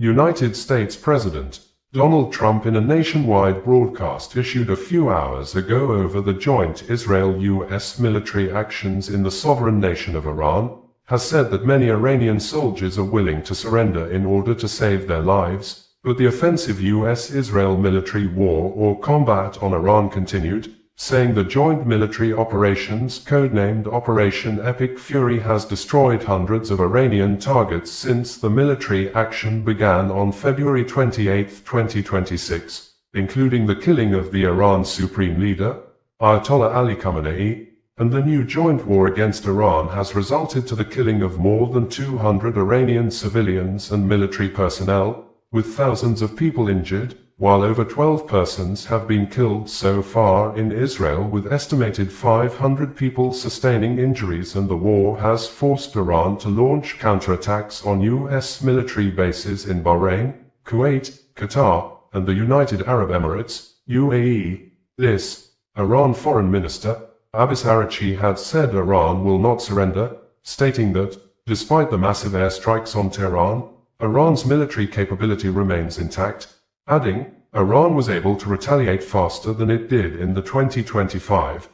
United States President Donald Trump, in a nationwide broadcast issued a few hours ago over the joint Israel-US military actions in the sovereign nation of Iran, has said that many Iranian soldiers are willing to surrender in order to save their lives, but the offensive US-Israel military war or combat on Iran continued, saying the joint military operations, codenamed Operation Epic Fury, has destroyed hundreds of Iranian targets since the military action began on February 28, 2026, including the killing of the Iran supreme leader, Ayatollah Ali Khamenei, and the new joint war against Iran has resulted to the killing of more than 200 Iranian civilians and military personnel, with thousands of people injured, while over 12 persons have been killed so far in Israel, with estimated 500 people sustaining injuries, and the war has forced Iran to launch counterattacks on U.S. military bases in Bahrain, Kuwait, Qatar, and the United Arab Emirates, U.A.E. This, Iran Foreign Minister Abbas Araghchi had said Iran will not surrender, stating that, despite the massive airstrikes on Tehran, Iran's military capability remains intact, adding, Iran was able to retaliate faster than it did in the 2025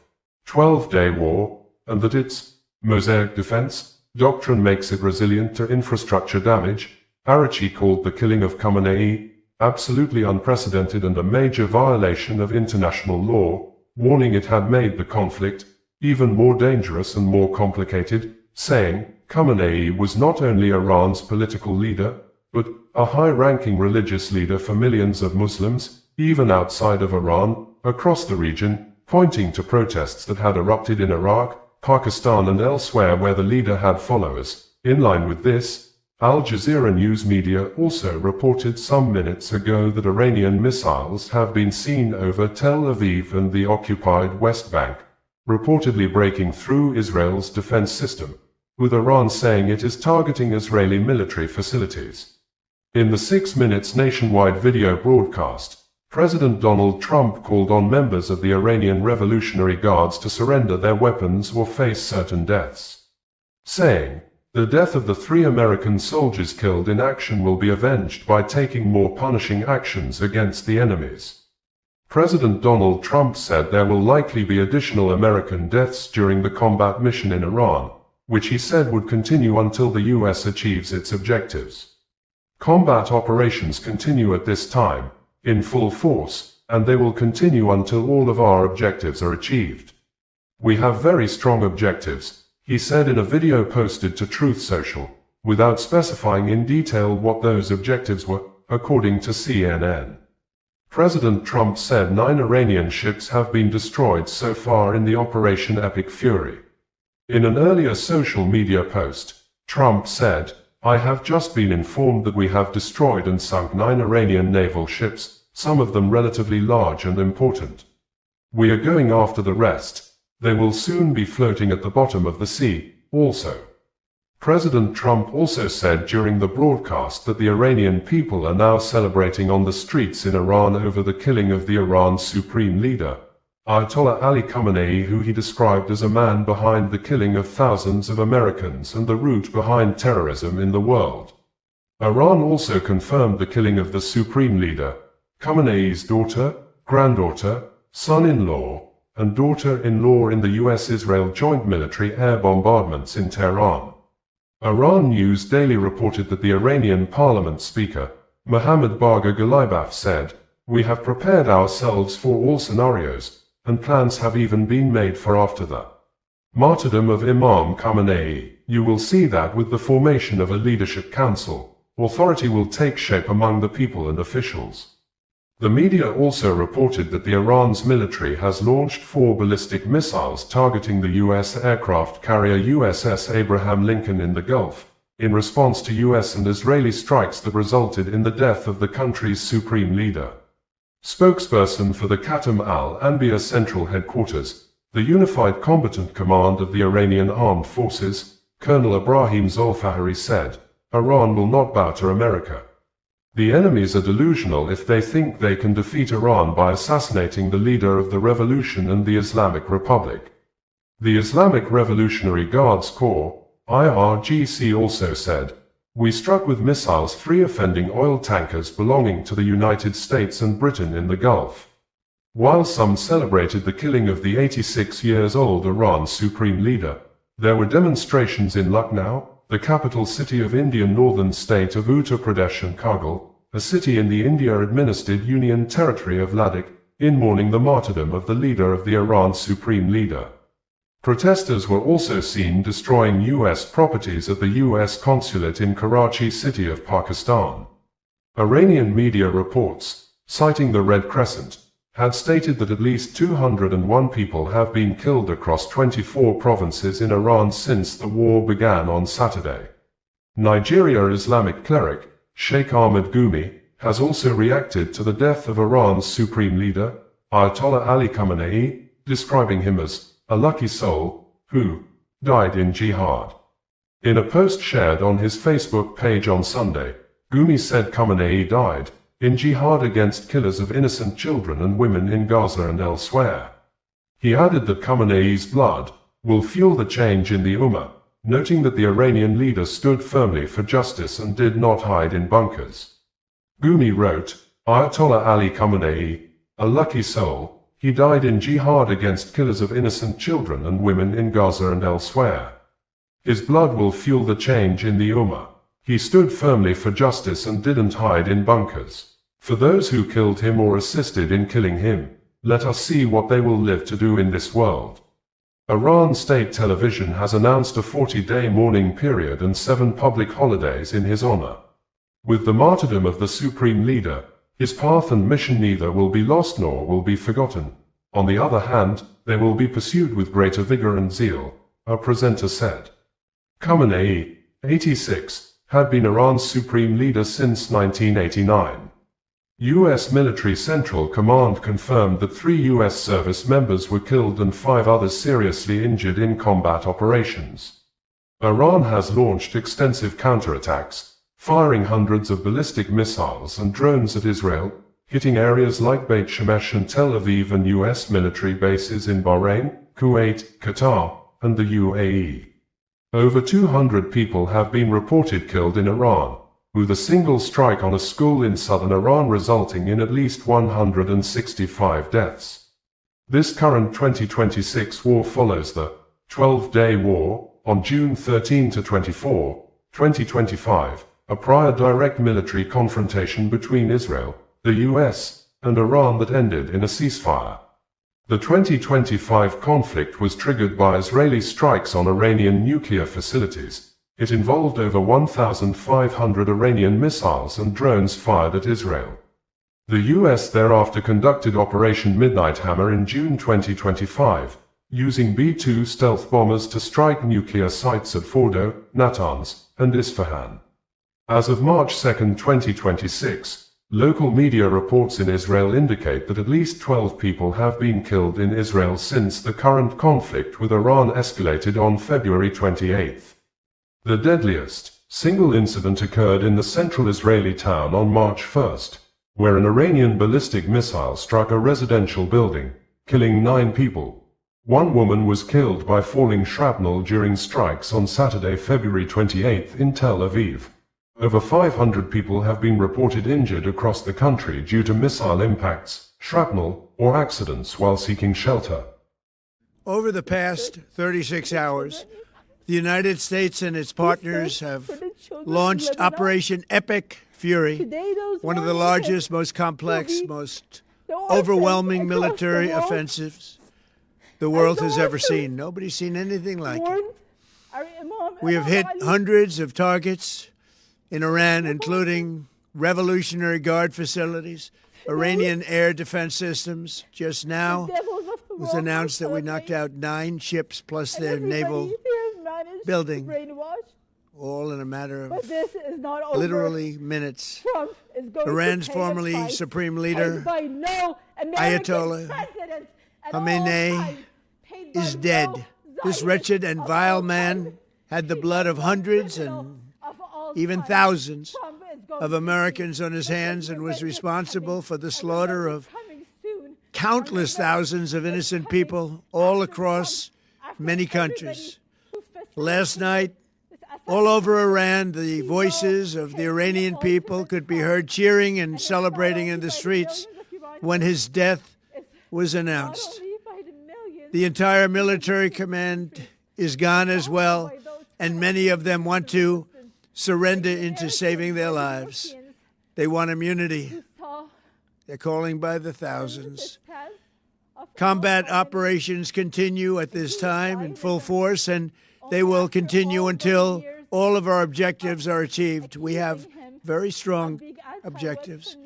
12-day war, and that its mosaic defense doctrine makes it resilient to infrastructure damage. Araghchi called the killing of Khamenei absolutely unprecedented and a major violation of international law, warning it had made the conflict even more dangerous and more complicated, saying, Khamenei was not only Iran's political leader, but a high-ranking religious leader for millions of Muslims, even outside of Iran, across the region, pointing to protests that had erupted in Iraq, Pakistan and elsewhere where the leader had followers. In line with this, Al Jazeera news media also reported some minutes ago that Iranian missiles have been seen over Tel Aviv and the occupied West Bank, reportedly breaking through Israel's defense system, with Iran saying it is targeting Israeli military facilities. In the 6 minutes nationwide video broadcast, President Donald Trump called on members of the Iranian Revolutionary Guards to surrender their weapons or face certain deaths, saying, the death of the 3 American soldiers killed in action will be avenged by taking more punishing actions against the enemies. President Donald Trump said there will likely be additional American deaths during the combat mission in Iran, which he said would continue until the U.S. achieves its objectives. Combat operations continue at this time, in full force, and they will continue until all of our objectives are achieved. We have very strong objectives, he said in a video posted to Truth Social, without specifying in detail what those objectives were, according to CNN. President Trump said 9 Iranian ships have been destroyed so far in the Operation Epic Fury. In an earlier social media post, Trump said, I have just been informed that we have destroyed and sunk 9 Iranian naval ships, some of them relatively large and important. We are going after the rest. They will soon be floating at the bottom of the sea, also. President Trump also said during the broadcast that the Iranian people are now celebrating on the streets in Iran over the killing of the Iran supreme leader, Ayatollah Ali Khamenei, who he described as a man behind the killing of thousands of Americans and the root behind terrorism in the world. Iran also confirmed the killing of the supreme leader, Khamenei's daughter, granddaughter, son-in-law, and daughter-in-law in the U.S.-Israel joint military air bombardments in Tehran. Iran News Daily reported that the Iranian parliament speaker, Mohammad Bagher Ghalibaf, said, we have prepared ourselves for all scenarios, and plans have even been made for after the martyrdom of Imam Khamenei. You will see that with the formation of a leadership council, authority will take shape among the people and officials. The media also reported that the Iran's military has launched 4 ballistic missiles targeting the U.S. aircraft carrier USS Abraham Lincoln in the Gulf, in response to U.S. and Israeli strikes that resulted in the death of the country's supreme leader. Spokesperson for the Qatar al-Anbiya Central Headquarters, the Unified Combatant Command of the Iranian Armed Forces, Colonel Ibrahim Zolfahari said, Iran will not bow to America. The enemies are delusional if they think they can defeat Iran by assassinating the leader of the revolution and the Islamic Republic. The Islamic Revolutionary Guards Corps, IRGC, also said, We struck with missiles 3 offending oil tankers belonging to the United States and Britain in the Gulf. While some celebrated the killing of the 86-year-old Iran supreme leader, there were demonstrations in Lucknow, the capital city of Indian northern state of Uttar Pradesh, and Kargil, a city in the India-administered Union territory of Ladakh, in mourning the martyrdom of the leader of the Iran supreme leader. Protesters were also seen destroying U.S. properties at the U.S. consulate in Karachi city of Pakistan. Iranian media reports, citing the Red Crescent, had stated that at least 201 people have been killed across 24 provinces in Iran since the war began on Saturday. Nigeria Islamic cleric, Sheikh Ahmed Gumi, has also reacted to the death of Iran's supreme leader, Ayatollah Ali Khamenei, describing him as a lucky soul who died in jihad. In a post shared on his Facebook page on Sunday, Gumi said Khamenei died in jihad against killers of innocent children and women in Gaza and elsewhere. He added that Khamenei's blood will fuel the change in the Ummah, noting that the Iranian leader stood firmly for justice and did not hide in bunkers. Gumi wrote, Ayatollah Ali Khamenei, a lucky soul, he died in jihad against killers of innocent children and women in Gaza and elsewhere. His blood will fuel the change in the Ummah. He stood firmly for justice and didn't hide in bunkers. For those who killed him or assisted in killing him, let us see what they will live to do in this world. Iran state television has announced a 40-day mourning period and 7 public holidays in his honor. With the martyrdom of the supreme leader, his path and mission neither will be lost nor will be forgotten. On the other hand, they will be pursued with greater vigor and zeal, a presenter said. Khamenei, 86, had been Iran's supreme leader since 1989. U.S. Military Central Command confirmed that 3 U.S. service members were killed and 5 others seriously injured in combat operations. Iran has launched extensive counterattacks, firing hundreds of ballistic missiles and drones at Israel, hitting areas like Beit Shemesh and Tel Aviv and U.S. military bases in Bahrain, Kuwait, Qatar, and the U.A.E. Over 200 people have been reported killed in Iran, with a single strike on a school in southern Iran resulting in at least 165 deaths. This current 2026 war follows the 12-day war on June 13 to 24, 2025, a prior direct military confrontation between Israel, the U.S., and Iran that ended in a ceasefire. The 2025 conflict was triggered by Israeli strikes on Iranian nuclear facilities. It involved over 1,500 Iranian missiles and drones fired at Israel. The U.S. thereafter conducted Operation Midnight Hammer in June 2025, using B-2 stealth bombers to strike nuclear sites at Fordo, Natanz, and Isfahan. As of March 2, 2026, local media reports in Israel indicate that at least 12 people have been killed in Israel since the current conflict with Iran escalated on February 28. The deadliest single incident occurred in the central Israeli town on March 1, where an Iranian ballistic missile struck a residential building, killing 9 people. 1 woman was killed by falling shrapnel during strikes on Saturday, February 28 in Tel Aviv. Over 500 people have been reported injured across the country due to missile impacts, shrapnel, or accidents while seeking shelter. Over the past 36 hours, the United States and its partners have launched Operation Epic Fury, one of the largest, most complex, most overwhelming military offensives the world has ever seen. Nobody's seen anything like it. We have hit hundreds of targets in Iran, including Revolutionary Guard facilities, Iranian air defense systems. Just now, it was announced that we knocked out 9 ships plus their naval building, all in a matter of literally minutes. Iran's formerly supreme leader, Ayatollah Khamenei, is dead. This wretched and vile man had the blood of hundreds and even thousands of Americans on his hands and was responsible for the slaughter of countless thousands of innocent people all across many countries. Last night, All over Iran, the voices of the Iranian people could be heard cheering and celebrating in the streets when his death was announced. The entire military command is gone as well, and many of them want to surrender into saving their lives. They want immunity. They're calling by the thousands. Combat operations continue at this time in full force, and they will continue until all of our objectives are achieved. We have very strong objectives.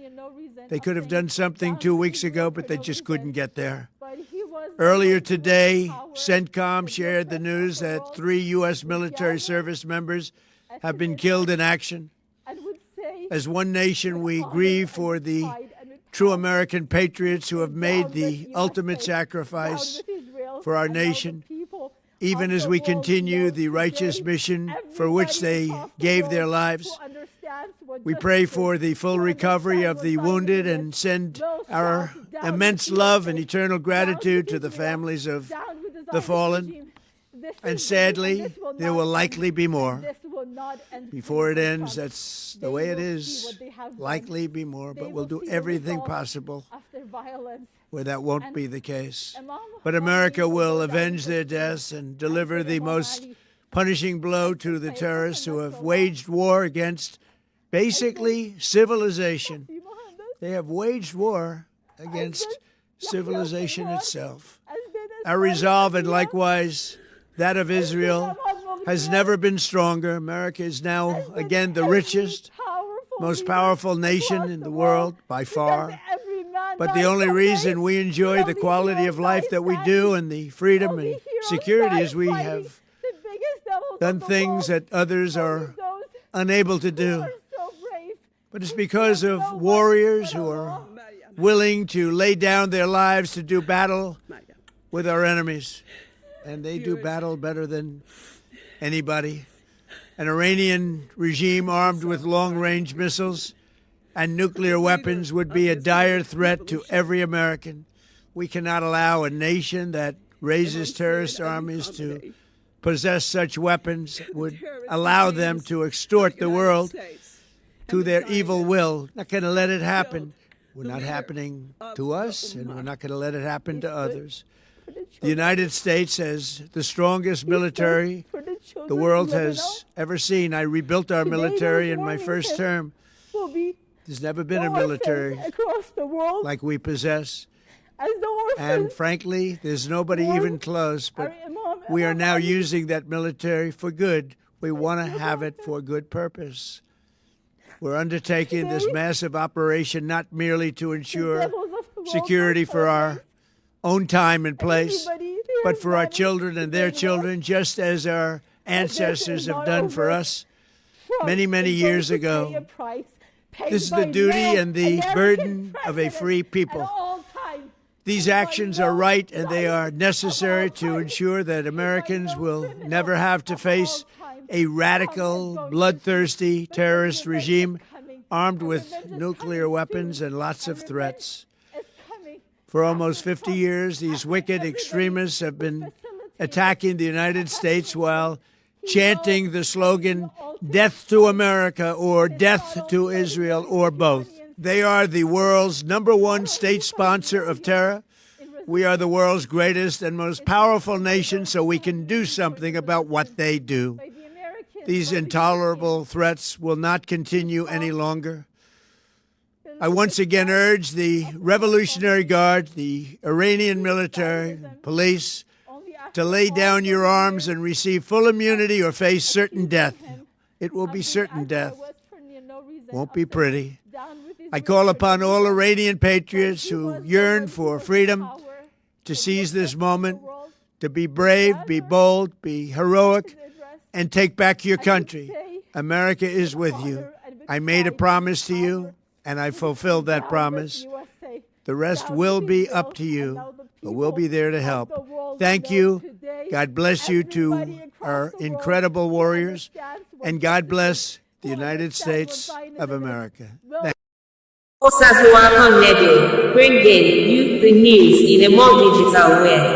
They could have done something 2 weeks ago, but they just couldn't get there. Earlier today, CENTCOM shared the news that 3 U.S. military service members have been killed in action. As one nation, we grieve for the true American patriots who have made the ultimate sacrifice for our nation, even as we continue the righteous mission for which they gave their lives. We pray for the full recovery of the wounded and send our immense love and eternal gratitude to the families of the fallen. And sadly, there will likely be more. Before it ends, that's the way it is. Likely be more, but we'll do everything possible where that won't be the case. But America will avenge their deaths and deliver the most punishing blow to the terrorists who have waged war against basically civilization. They have waged war against civilization itself. Our resolve, and likewise that of Israel, has never been stronger. America is now again the richest, most powerful nation in the world by far. But the only reason we enjoy the quality of life that we do and the freedom and security is we have done things that others are unable to do. But it's because of warriors who are willing to lay down their lives to do battle with our enemies. And they do battle better than anybody. An Iranian regime armed with long-range missiles and nuclear weapons would be a dire threat to every American. We cannot allow a nation that raises terrorist armies to possess such weapons, would allow them to extort the world to their evil will. Not going to let it happen. We're not happening to us, and we're not going to let it happen to others. The United States has the strongest military the world has ever seen. I rebuilt our military in my first term. There's never been a military like we possess. And frankly, there's nobody even close, but we are now using that military for good. We want to have it for good purpose. We're undertaking this massive operation not merely to ensure security for our own time and place, but for our children and their children, just as our ancestors have done for us many, many years ago. This is the duty and the burden of a free people. These actions are right and they are necessary to ensure that Americans will never have to face a radical, bloodthirsty terrorist regime armed with nuclear weapons and lots of threats. For almost 50 years, these wicked extremists have been attacking the United States while chanting the slogan, "Death to America," or "Death to Israel," or both. They are the world's #1 state sponsor of terror. We are the world's greatest and most powerful nation, so we can do something about what they do. These intolerable threats will not continue any longer. I once again urge the Revolutionary Guard, the Iranian military, police, to lay down your arms and receive full immunity or face certain death. It will be certain death. Won't be pretty. I call upon all Iranian patriots who yearn for freedom to seize this moment, to be brave, be bold, be heroic, and take back your country. America is with you. I made a promise to you, and I fulfilled that promise. The rest will be up to you, but we'll be there to help. Thank you. God bless you to our incredible warriors, and God bless the United States of America. Thank Osasua Connedo, bringing you the news in a more digital way.